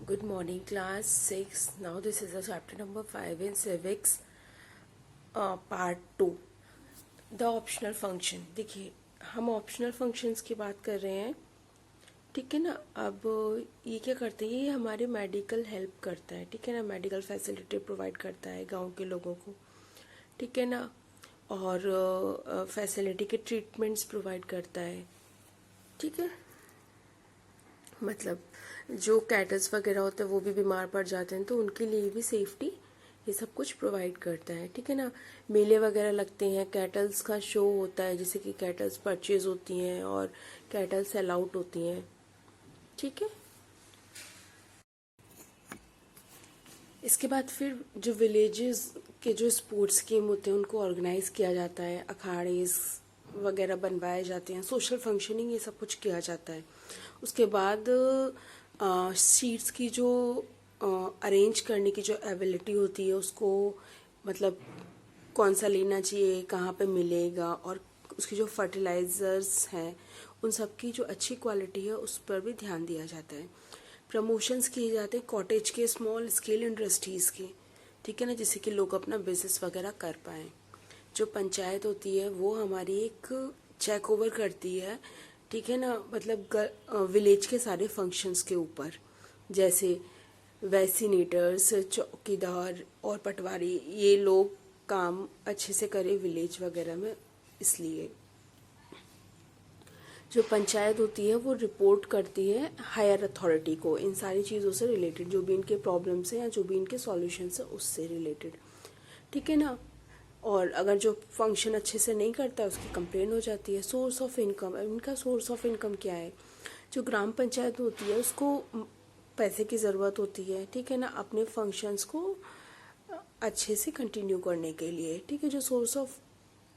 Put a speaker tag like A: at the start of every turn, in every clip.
A: Good morning, class 6. Now, this is the chapter number 5 in civics, part 2. The optional function. देखिए, हम optional functions की बात कर रहे हैं, ठीक है ना। अब ये क्या करते हैं, ये हमारे मेडिकल हेल्प करता है, ठीक है ना। मेडिकल फैसिलिटी प्रोवाइड करता है गांव के लोगों को, ठीक है ना। और फैसिलिटी के ट्रीटमेंट्स प्रोवाइड करता है, ठीक है। मतलब जो कैटल्स वगैरह होते हैं वो भी बीमार पड़ जाते हैं, तो उनके लिए भी सेफ्टी ये सब कुछ प्रोवाइड करता है, ठीक है ना। मेले वगैरह लगते हैं, कैटल्स का शो होता है, जैसे कि कैटल्स परचेज होती हैं और कैटल सेल आउट होती हैं, ठीक है। इसके बाद फिर जो विलेजेस के जो स्पोर्ट्स गेम होते हैं उनको ऑर्गेनाइज किया जाता है, अखाड़े वगैरह बनवाए जाते हैं, सोशल फंक्शनिंग ये सब कुछ किया जाता है। उसके बाद सीट्स की जो अरेंज करने की जो एबिलिटी होती है उसको, मतलब कौन सा लेना चाहिए, कहाँ पे मिलेगा, और उसकी जो फर्टिलाइजर्स हैं उन सब की जो अच्छी क्वालिटी है उस पर भी ध्यान दिया जाता है। प्रमोशंस किए जाते हैं कॉटेज के, स्मॉल स्केल इंडस्ट्रीज़ के, ठीक है ना, जिससे कि लोग अपना बिजनेस वगैरह कर पाएँ। जो पंचायत होती है वो हमारी एक चेक ओवर करती है, ठीक है ना, मतलब विलेज के सारे फंक्शंस के ऊपर, जैसे वैक्सीनेटर्स, चौकीदार और पटवारी, ये लोग काम अच्छे से करें विलेज वगैरह में। इसलिए जो पंचायत होती है वो रिपोर्ट करती है हायर अथॉरिटी को इन सारी चीज़ों से रिलेटेड, जो भी इनके प्रॉब्लम्स हैं या जो भी इनके सॉल्यूशंस हैं उससे रिलेटेड, ठीक है ना। और अगर जो फंक्शन अच्छे से नहीं करता है उसकी कंप्लेन हो जाती है। सोर्स ऑफ इनकम, इनका सोर्स ऑफ इनकम क्या है, जो ग्राम पंचायत होती है उसको पैसे की ज़रूरत होती है, ठीक है ना, अपने फंक्शंस को अच्छे से कंटिन्यू करने के लिए, ठीक है। जो सोर्स ऑफ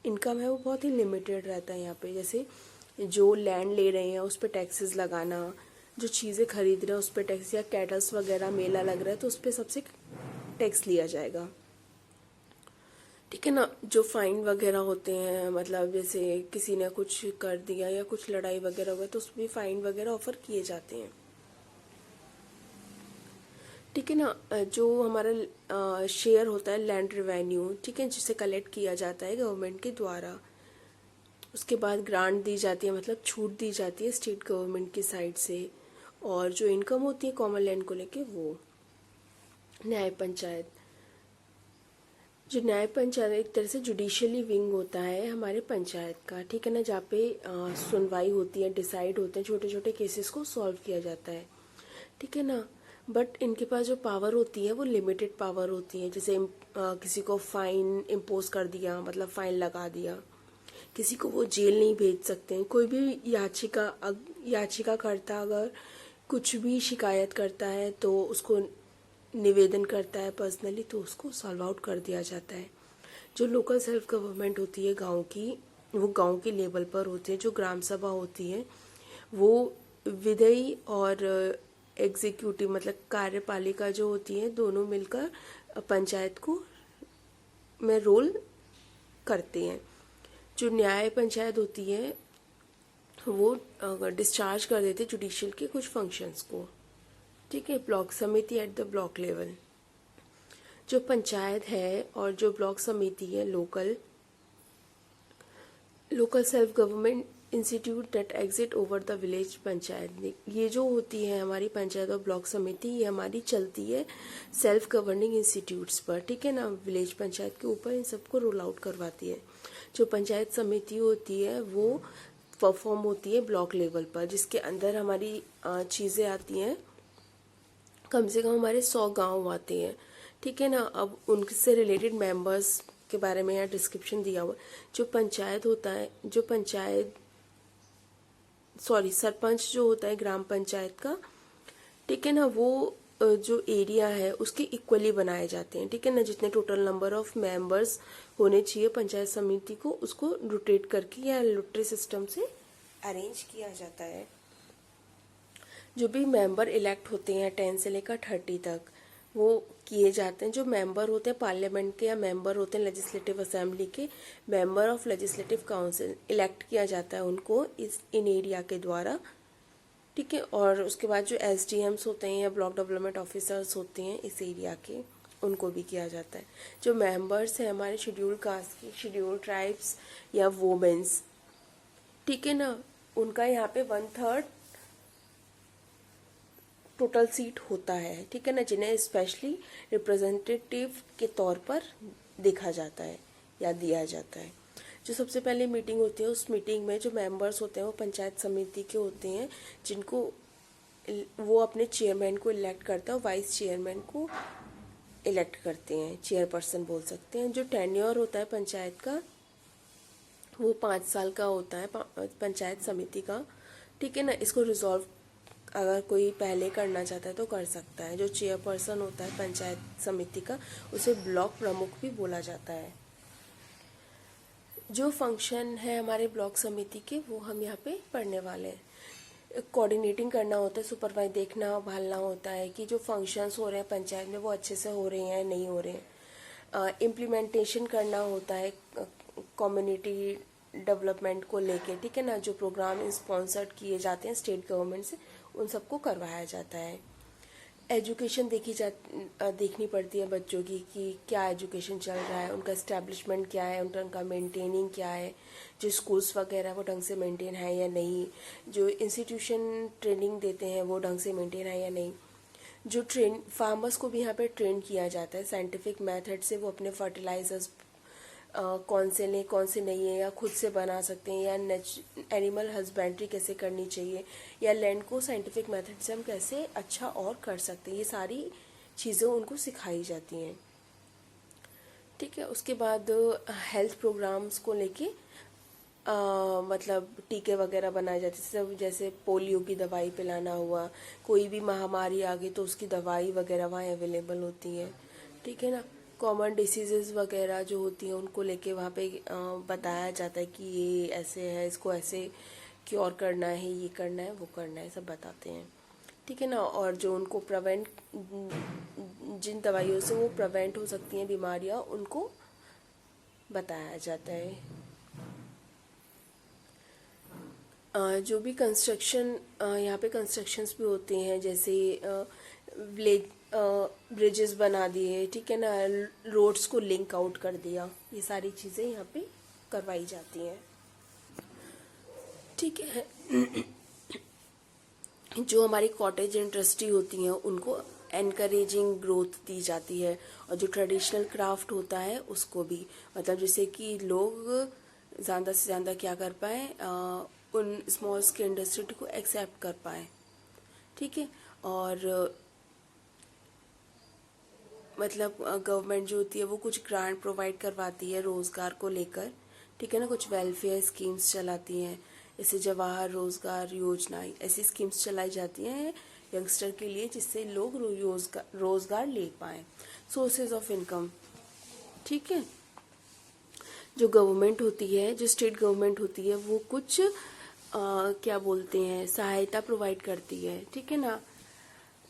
A: इनकम है वो बहुत ही लिमिटेड रहता है यहाँ पे, जैसे जो लैंड ले रहे हैं उस पर टैक्सेस लगाना, जो चीज़ें खरीद रहे हैं उस पर टैक्स, या कैटल्स वगैरह मेला लग रहा है तो उस पर सबसे टैक्स लिया जाएगा, ठीक है ना। जो फाइन वगैरह होते हैं, मतलब जैसे किसी ने कुछ कर दिया या कुछ लड़ाई वगैरह हुआ तो उसमें फाइन वगैरह ऑफर किए जाते हैं, ठीक है ना। जो हमारा शेयर होता है लैंड रेवेन्यू, ठीक है, जिसे कलेक्ट किया जाता है गवर्नमेंट के द्वारा। उसके बाद ग्रांट दी जाती है, मतलब छूट दी जाती है स्टेट गवर्नमेंट की साइड से। और जो इनकम होती है कॉमन लैंड को लेके वो न्याय पंचायत। जो न्याय पंचायत एक तरह से जुडिशियली विंग होता है हमारे पंचायत का, ठीक है ना, जहाँ पे सुनवाई होती है, डिसाइड होते हैं, छोटे छोटे केसेस को सॉल्व किया जाता है, ठीक है ना। बट इनके पास जो पावर होती है वो लिमिटेड पावर होती है, जैसे किसी को फाइन इम्पोज कर दिया, मतलब फाइन लगा दिया, किसी को वो जेल नहीं भेज सकते हैं। कोई भी याचिकाकर्ता अगर कुछ भी शिकायत करता है तो उसको निवेदन करता है पर्सनली, तो उसको सॉल्व आउट कर दिया जाता है। जो लोकल सेल्फ गवर्नमेंट होती है गांव की, वो गांव के लेवल पर होती है। जो ग्राम सभा होती है वो विधेयी और एग्जीक्यूटिव, मतलब कार्यपालिका जो होती है, दोनों मिलकर पंचायत को में रोल करते हैं। जो न्याय पंचायत होती है वो डिस्चार्ज कर देते जुडिशियल के कुछ फंक्शंस को, ठीक है। ब्लॉक समिति एट द ब्लॉक लेवल, जो पंचायत है और जो ब्लॉक समिति है local self government institute that exit over the village panchayat, ये जो होती है हमारी पंचायत और ब्लॉक समिति, ये हमारी चलती है सेल्फ गवर्निंग इंस्टीट्यूट्स पर, ठीक है ना, विलेज पंचायत के ऊपर इन सबको रोल आउट करवाती है। जो पंचायत समिति होती है वो परफॉर्म होती है ब्लॉक लेवल पर, जिसके अंदर हमारी चीज़ें आती हैं, कम से कम हमारे 100 गांव आते हैं, ठीक है ना। अब उनसे रिलेटेड मेंबर्स के बारे में यहाँ डिस्क्रिप्शन दिया हुआ है। जो पंचायत होता है, जो पंचायत सरपंच जो होता है ग्राम पंचायत का, ठीक है ना, वो जो एरिया है उसके इक्वली बनाए जाते हैं, ठीक है ना। जितने टोटल नंबर ऑफ मेंबर्स होने चाहिए पंचायत समिति को, उसको रोटेट करके या लोटरी सिस्टम से अरेंज किया जाता है। जो भी मेंबर इलेक्ट होते हैं 10 से लेकर 30 तक, वो किए जाते हैं। जो मेंबर होते हैं पार्लियामेंट के या मेंबर होते हैं लेजिस्लेटिव असेंबली के, member of legislative council elect किया जाता है उनको इन एरिया के द्वारा, ठीक है। और उसके बाद जो एसडीएम्स होते हैं या ब्लॉक डेवलपमेंट ऑफिसर्स होते हैं इस एरिया के, उनको भी किया जाता है। जो मेंबर्स हैं हमारे शेड्यूल कास्ट के, शेड्यूल ट्राइब्स या वोमेन्स, ठीक है ना, उनका यहाँ पे 1/3 टोटल सीट होता है, ठीक है ना, जिन्हें स्पेशली रिप्रेजेंटेटिव के तौर पर देखा जाता है या दिया जाता है। जो सबसे पहले मीटिंग होती है, उस मीटिंग में जो मेंबर्स होते हैं वो पंचायत समिति के होते हैं, जिनको वो अपने चेयरमैन को इलेक्ट करता है और वाइस चेयरमैन को इलेक्ट करते हैं, चेयरपर्सन बोल सकते हैं। जो टेन्योर होता है पंचायत का वो 5 साल का होता है, पंचायत समिति का, ठीक है ना। इसको रिजॉल्व अगर कोई पहले करना चाहता है तो कर सकता है। जो चेयरपर्सन होता है पंचायत समिति का उसे ब्लॉक प्रमुख भी बोला जाता है। जो फंक्शन है हमारे ब्लॉक समिति के वो हम यहाँ पे पढ़ने वाले हैं। कोऑर्डिनेटिंग करना होता है, सुपरवाइज देखना भालना होता है कि जो फंक्शंस हो रहे हैं पंचायत में वो अच्छे से हो रहे हैं या नहीं हो रहे हैं। इम्प्लीमेंटेशन करना होता है कम्युनिटी डेवलपमेंट को लेके, ठीक है ना। जो प्रोग्राम स्पॉन्सर्ड किए जाते हैं स्टेट गवर्नमेंट से उन सबको करवाया जाता है। एजुकेशन देखनी पड़ती है बच्चों की कि क्या एजुकेशन चल रहा है, उनका एस्टेब्लिशमेंट क्या है, उनका मेंटेनिंग क्या है, जो स्कूल्स वगैरह वो ढंग से मेंटेन है या नहीं, जो इंस्टीट्यूशन ट्रेनिंग देते हैं वो ढंग से मेंटेन है या नहीं। जो फार्मर्स को भी यहाँ पे ट्रेन किया जाता है साइंटिफिक मेथड से, वो अपने फर्टिलाइजर्स कौन से लें कौन से नहीं है, या खुद से बना सकते हैं, या एनिमल हस्बेंड्री कैसे करनी चाहिए, या लैंड को साइंटिफिक मेथड से हम कैसे अच्छा और कर सकते हैं, ये सारी चीज़ें उनको सिखाई जाती हैं, ठीक है। उसके बाद हेल्थ प्रोग्राम्स को लेके मतलब टीके वगैरह बनाए जाते हैं, जैसे पोलियो की दवाई पिलाना हुआ, कोई भी महामारी आ गई तो उसकी दवाई वगैरह वहाँ अवेलेबल होती है, ठीक है ना। कॉमन डिसीजेज वगैरह जो होती हैं उनको लेके वहाँ पे बताया जाता है कि ये ऐसे है, इसको ऐसे क्योर करना है, ये करना है, वो करना है, सब बताते हैं, ठीक है ना। और जो उनको प्रिवेंट, जिन दवाइयों से वो प्रिवेंट हो सकती हैं बीमारियाँ, उनको बताया जाता है। जो भी कंस्ट्रक्शन यहाँ पे कंस्ट्रक्शंस भी होते हैं, जैसे विलेज ब्रिजेस बना दिए, ठीक है ना, रोड्स को लिंक आउट कर दिया, ये सारी चीज़ें यहाँ पे करवाई जाती हैं, ठीक है। जो हमारी कॉटेज इंडस्ट्री होती हैं उनको एनकरेजिंग ग्रोथ दी जाती है, और जो ट्रेडिशनल क्राफ्ट होता है उसको भी, मतलब जैसे कि लोग ज़्यादा से ज़्यादा क्या कर पाए, उन स्मॉल स्केल इंडस्ट्री को एक्सेप्ट कर पाए, ठीक है। और मतलब गवर्नमेंट जो होती है वो कुछ ग्रांट प्रोवाइड करवाती है रोज़गार को लेकर, ठीक है ना, कुछ वेलफेयर स्कीम्स चलाती हैं, जैसे जवाहर रोज़गार योजना, ऐसी स्कीम्स चलाई जाती हैं यंगस्टर के लिए जिससे लोग रोज़गार ले पाएँ, सोर्सेज ऑफ इनकम, ठीक है। जो गवर्नमेंट होती है, जो स्टेट गवर्नमेंट होती है वो कुछ क्या बोलते हैं सहायता प्रोवाइड करती है, ठीक है ना,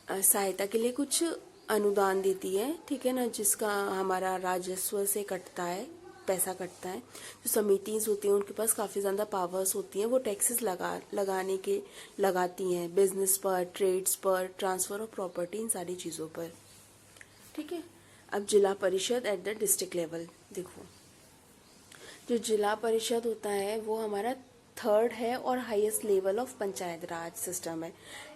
A: सहायता के लिए कुछ अनुदान देती है, ठीक है ना, जिसका हमारा राजस्व से कटता है, पैसा कटता है। जो समितियाँ होती हैं उनके पास काफ़ी ज़्यादा पावर्स होती हैं, वो टैक्सेस लगाती हैं बिजनेस पर, ट्रेड्स पर, ट्रांसफ़र ऑफ प्रॉपर्टी, इन सारी चीज़ों पर, ठीक है। अब जिला परिषद एट द डिस्ट्रिक्ट लेवल देखो, जो जिला परिषद होता है वो हमारा 3rd है और highest level of panchayat Raj system है।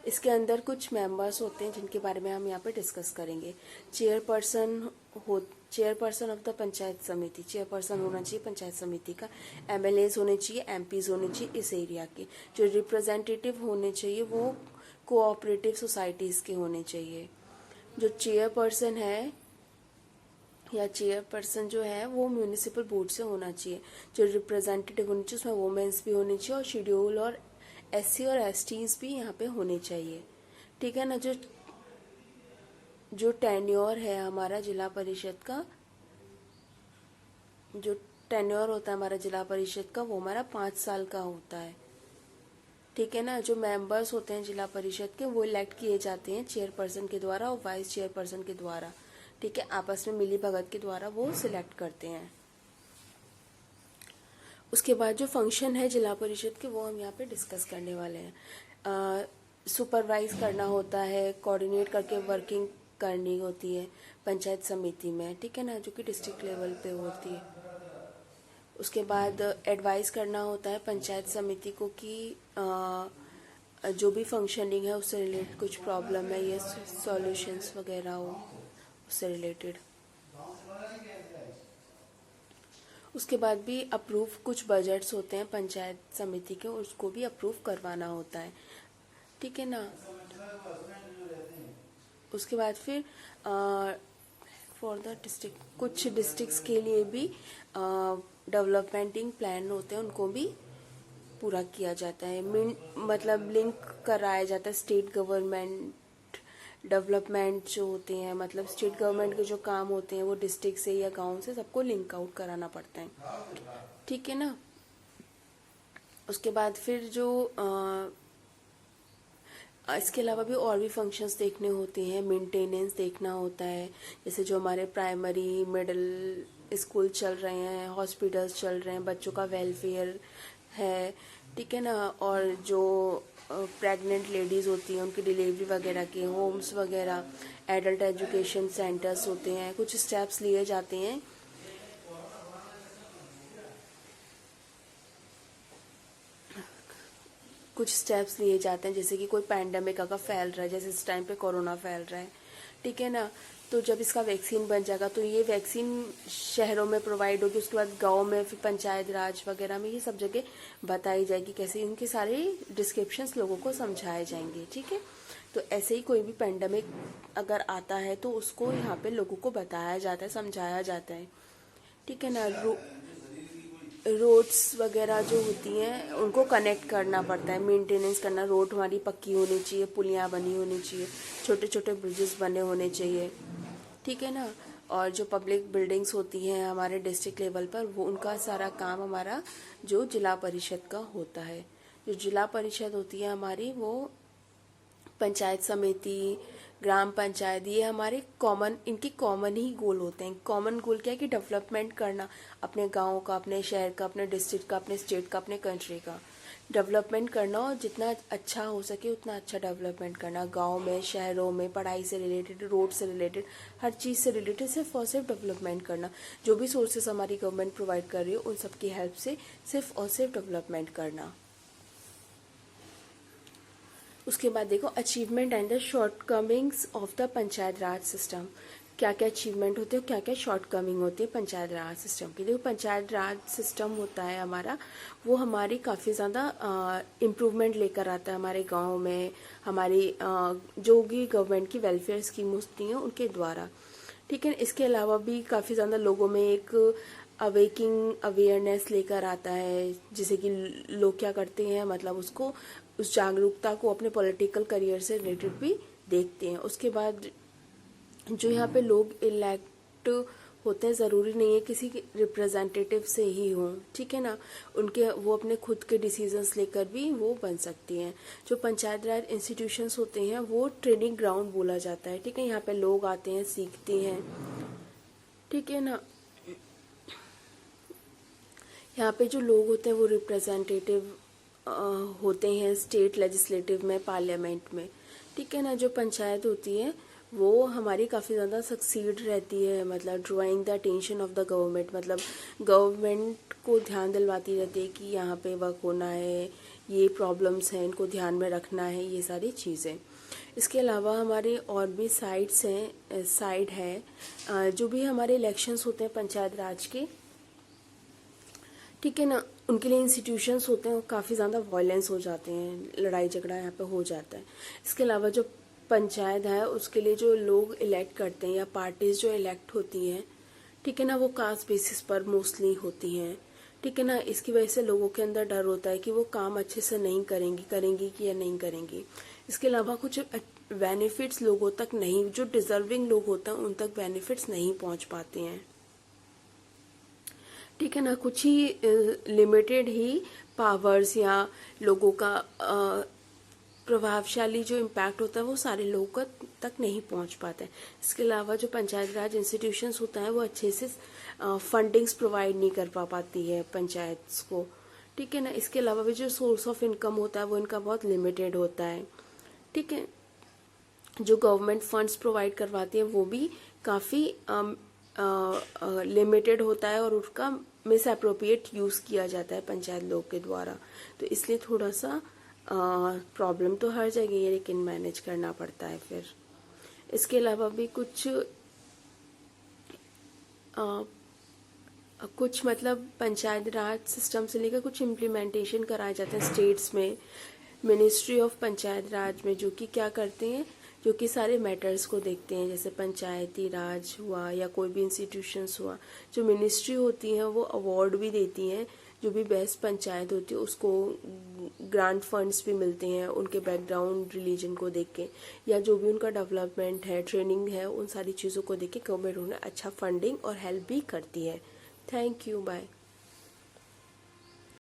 A: इसके अंदर कुछ मेंबर्स होते हैं जिनके बारे में हम यहाँ पे डिस्कस करेंगे। चेयरपर्सन ऑफ द पंचायत समिति, चेयरपर्सन होना चाहिए पंचायत समिति का। एमएलएज होने चाहिए, एमपीज होने चाहिए इस एरिया के। जो रिप्रेजेंटेटिव होने चाहिए वो कोऑपरेटिव सोसाइटीज़ के होने चाहिए। जो चेयरपर्सन है या चेयरपर्सन जो है वो म्यूनिसिपल बोर्ड से होना चाहिए। जो रिप्रेजेंटेटिव होने चाहिए उसमें वुमेन्स भी होनी चाहिए, और शेड्यूल और एससी और एसटीज भी यहाँ पे होने चाहिए, ठीक है ना। जो टेन्योर है हमारा जिला परिषद का, जो टेन्योर होता है हमारा जिला परिषद का वो हमारा 5 साल का होता है, ठीक है ना। जो मेंबर्स होते हैं जिला परिषद के वो इलेक्ट किए जाते हैं चेयरपर्सन के द्वारा और वाइस चेयरपर्सन के द्वारा, ठीक है, आपस में मिली भगत के द्वारा वो सिलेक्ट करते हैं। उसके बाद जो फंक्शन है जिला परिषद के वो हम यहाँ पे डिस्कस करने वाले हैं। सुपरवाइज करना होता है, कोऑर्डिनेट करके वर्किंग करनी होती है पंचायत समिति में, ठीक है ना, जो कि डिस्ट्रिक्ट लेवल पे होती है। उसके बाद एडवाइस करना होता है पंचायत समिति को कि जो भी फंक्शनिंग है उससे रिलेटेड कुछ प्रॉब्लम है या सॉल्यूशंस वगैरह हो उससे रिलेटेड। उसके बाद भी अप्रूव कुछ बजट्स होते हैं पंचायत समिति के, उसको भी अप्रूव करवाना होता है, ठीक है ना। उसके बाद फिर फॉर द डिस्ट्रिक्ट, कुछ डिस्ट्रिक्ट्स के लिए भी डेवलपमेंटिंग प्लान होते हैं, उनको भी पूरा किया जाता है। मतलब लिंक कराया जाता है स्टेट गवर्नमेंट डेवलपमेंट जो होते हैं, मतलब स्टेट गवर्नमेंट के जो काम होते हैं वो डिस्ट्रिक्ट से या गांव से सबको लिंक आउट कराना पड़ता है, ठीक है ना। उसके बाद फिर जो इसके अलावा भी और भी फंक्शंस देखने होते हैं, मेंटेनेंस देखना होता है, जैसे जो हमारे प्राइमरी मिडिल स्कूल चल रहे हैं, हॉस्पिटल्स चल रहे हैं, बच्चों का वेलफेयर है, ठीक है ना। और जो प्रेग्नेंट लेडीज़ होती हैं उनकी डिलीवरी वगैरह के होम्स वगैरह, एडल्ट एजुकेशन सेंटर्स होते हैं, कुछ स्टेप्स लिए जाते हैं। कुछ स्टेप्स लिए जाते हैं, जैसे कि कोई पैंडेमिक अगर फैल रहा है, जैसे इस टाइम पे कोरोना फैल रहा है, ठीक है ना, तो जब इसका वैक्सीन बन जाएगा तो ये वैक्सीन शहरों में प्रोवाइड होगी, उसके बाद गांव में, फिर पंचायत राज वगैरह में ये सब जगह बताई जाएगी कैसे, इनके सारे डिस्क्रिप्शंस लोगों को समझाए जाएंगे, ठीक है। तो ऐसे ही कोई भी पैंडेमिक अगर आता है तो उसको यहाँ पे लोगों को बताया जाता है, समझाया जाता है, ठीक है ना। रोड्स वगैरह जो होती हैं उनको कनेक्ट करना पड़ता है, मेंटेनेंस करना, रोड हमारी पक्की होनी चाहिए, पुलियाँ बनी होनी चाहिए, छोटे छोटे ब्रिजेस बने होने चाहिए, ठीक है ना। और जो पब्लिक बिल्डिंग्स होती हैं हमारे डिस्ट्रिक्ट लेवल पर, वो उनका सारा काम हमारा जो जिला परिषद का होता है। जो जिला परिषद होती है हमारी, वो पंचायत समिति, ग्राम पंचायत, ये हमारे कॉमन, इनकी कॉमन ही गोल होते हैं। कॉमन गोल क्या है कि डेवलपमेंट करना, अपने गांव का, अपने शहर का, अपने डिस्ट्रिक्ट का, अपने स्टेट का, अपने कंट्री का डेवलपमेंट करना, और जितना अच्छा हो सके उतना अच्छा डेवलपमेंट करना, गांव में, शहरों में, पढ़ाई से रिलेटेड, रोड से रिलेटेड, हर चीज़ से रिलेटेड सिर्फ और सिर्फ डेवलपमेंट करना। जो भी सोर्सेस हमारी गवर्नमेंट प्रोवाइड कर रही है उन सब की हेल्प से सिर्फ और सिर्फ डेवलपमेंट करना। उसके बाद देखो achievement and the shortcomings of the panchayat Raj system. क्या क्या अचीवमेंट होते हैं, क्या क्या शॉर्टकमिंग होती है पंचायत राज सिस्टम की। देखो पंचायत राज सिस्टम होता है हमारा, वो हमारी काफ़ी ज़्यादा इम्प्रूवमेंट लेकर आता है हमारे गांव में, हमारी जो भी गवर्नमेंट की वेलफेयर स्कीम होती हैं उनके द्वारा, ठीक है। इसके अलावा भी काफ़ी ज़्यादा लोगों में एक अवेकिंग अवेयरनेस लेकर आता है, जिसे कि लोग क्या करते हैं, मतलब उसको, उस जागरूकता को अपने पॉलिटिकल करियर से रिलेटेड भी देखते हैं। उसके बाद जो यहाँ पे लोग इलेक्ट होते हैं, ज़रूरी नहीं है किसी रिप्रेजेंटेटिव से ही हों, ठीक है ना, उनके वो अपने खुद के डिसीजंस लेकर भी वो बन सकती हैं। जो पंचायत राज इंस्टीट्यूशंस होते हैं वो ट्रेनिंग ग्राउंड बोला जाता है, ठीक है। यहाँ पे लोग आते हैं, सीखते हैं, ठीक है ना। यहाँ पे जो लोग होते हैं वो रिप्रेजेंटेटिव होते हैं स्टेट लेजिस्लेटिव में, पार्लियामेंट में, ठीक है ना। जो पंचायत होती है वो हमारी काफ़ी ज़्यादा सक्सीड रहती है, मतलब drawing the attention of the government, मतलब गवर्नमेंट को ध्यान दिलवाती रहती है कि यहाँ पे वर्क होना है, ये प्रॉब्लम्स हैं, इनको ध्यान में रखना है, ये सारी चीज़ें। इसके अलावा हमारे और भी साइड्स हैं, साइड है जो भी हमारे इलेक्शंस होते हैं पंचायत राज के, ठीक है ना, उनके लिए इंस्टीट्यूशंस होते हैं, काफ़ी ज़्यादा वायलेंस हो जाते हैं, लड़ाई झगड़ा यहाँ पे हो जाता है। इसके अलावा जो पंचायत है उसके लिए जो लोग इलेक्ट करते हैं या पार्टीज जो इलेक्ट होती हैं, ठीक है ना, वो कास्ट बेसिस पर मोस्टली होती हैं, ठीक है ना। इसकी वजह से लोगों के अंदर डर होता है कि वो काम अच्छे से नहीं करेंगी कि या नहीं करेंगी। इसके अलावा कुछ बेनिफिट्स लोगों तक नहीं, जो डिजर्विंग लोग होते हैं उन तक बेनिफिट्स नहीं पहुंच पाते हैं, ठीक है ना। कुछ ही लिमिटेड ही पावर्स या लोगों का प्रभावशाली जो इम्पैक्ट होता है वो सारे लोगों तक नहीं पहुंच पाता है। इसके अलावा जो पंचायत राज इंस्टीट्यूशंस होता है वो अच्छे से फंडिंग्स प्रोवाइड नहीं कर पाती है पंचायत्स को, ठीक है ना। इसके अलावा भी जो सोर्स ऑफ इनकम होता है वो इनका बहुत लिमिटेड होता है, ठीक है। जो गवर्नमेंट फंड्स प्रोवाइड करवाती है वो भी काफ़ी लिमिटेड होता है और उसका मिस अप्रोप्रिएट यूज़ किया जाता है पंचायत लोग के द्वारा। तो इसलिए थोड़ा सा प्रॉब्लम तो हर जगह है, लेकिन मैनेज करना पड़ता है। फिर इसके अलावा भी कुछ मतलब पंचायत राज सिस्टम से लेकर कुछ इम्प्लीमेंटेशन कराए जाते हैं स्टेट्स में, मिनिस्ट्री ऑफ पंचायत राज में, जो कि क्या करते हैं, जो कि सारे मैटर्स को देखते हैं। जैसे पंचायती राज हुआ या कोई भी इंस्टीट्यूशंस हुआ, जो मिनिस्ट्री होती हैं वो अवार्ड भी देती हैं। जो भी बेस्ट पंचायत होती है उसको ग्रांट फंड्स भी मिलते हैं उनके बैकग्राउंड रिलीजन को देख के, या जो भी उनका डेवलपमेंट है, ट्रेनिंग है, उन सारी चीज़ों को देख के गवर्नमेंट उन्हें अच्छा फंडिंग और हेल्प भी करती है। Thank you, bye.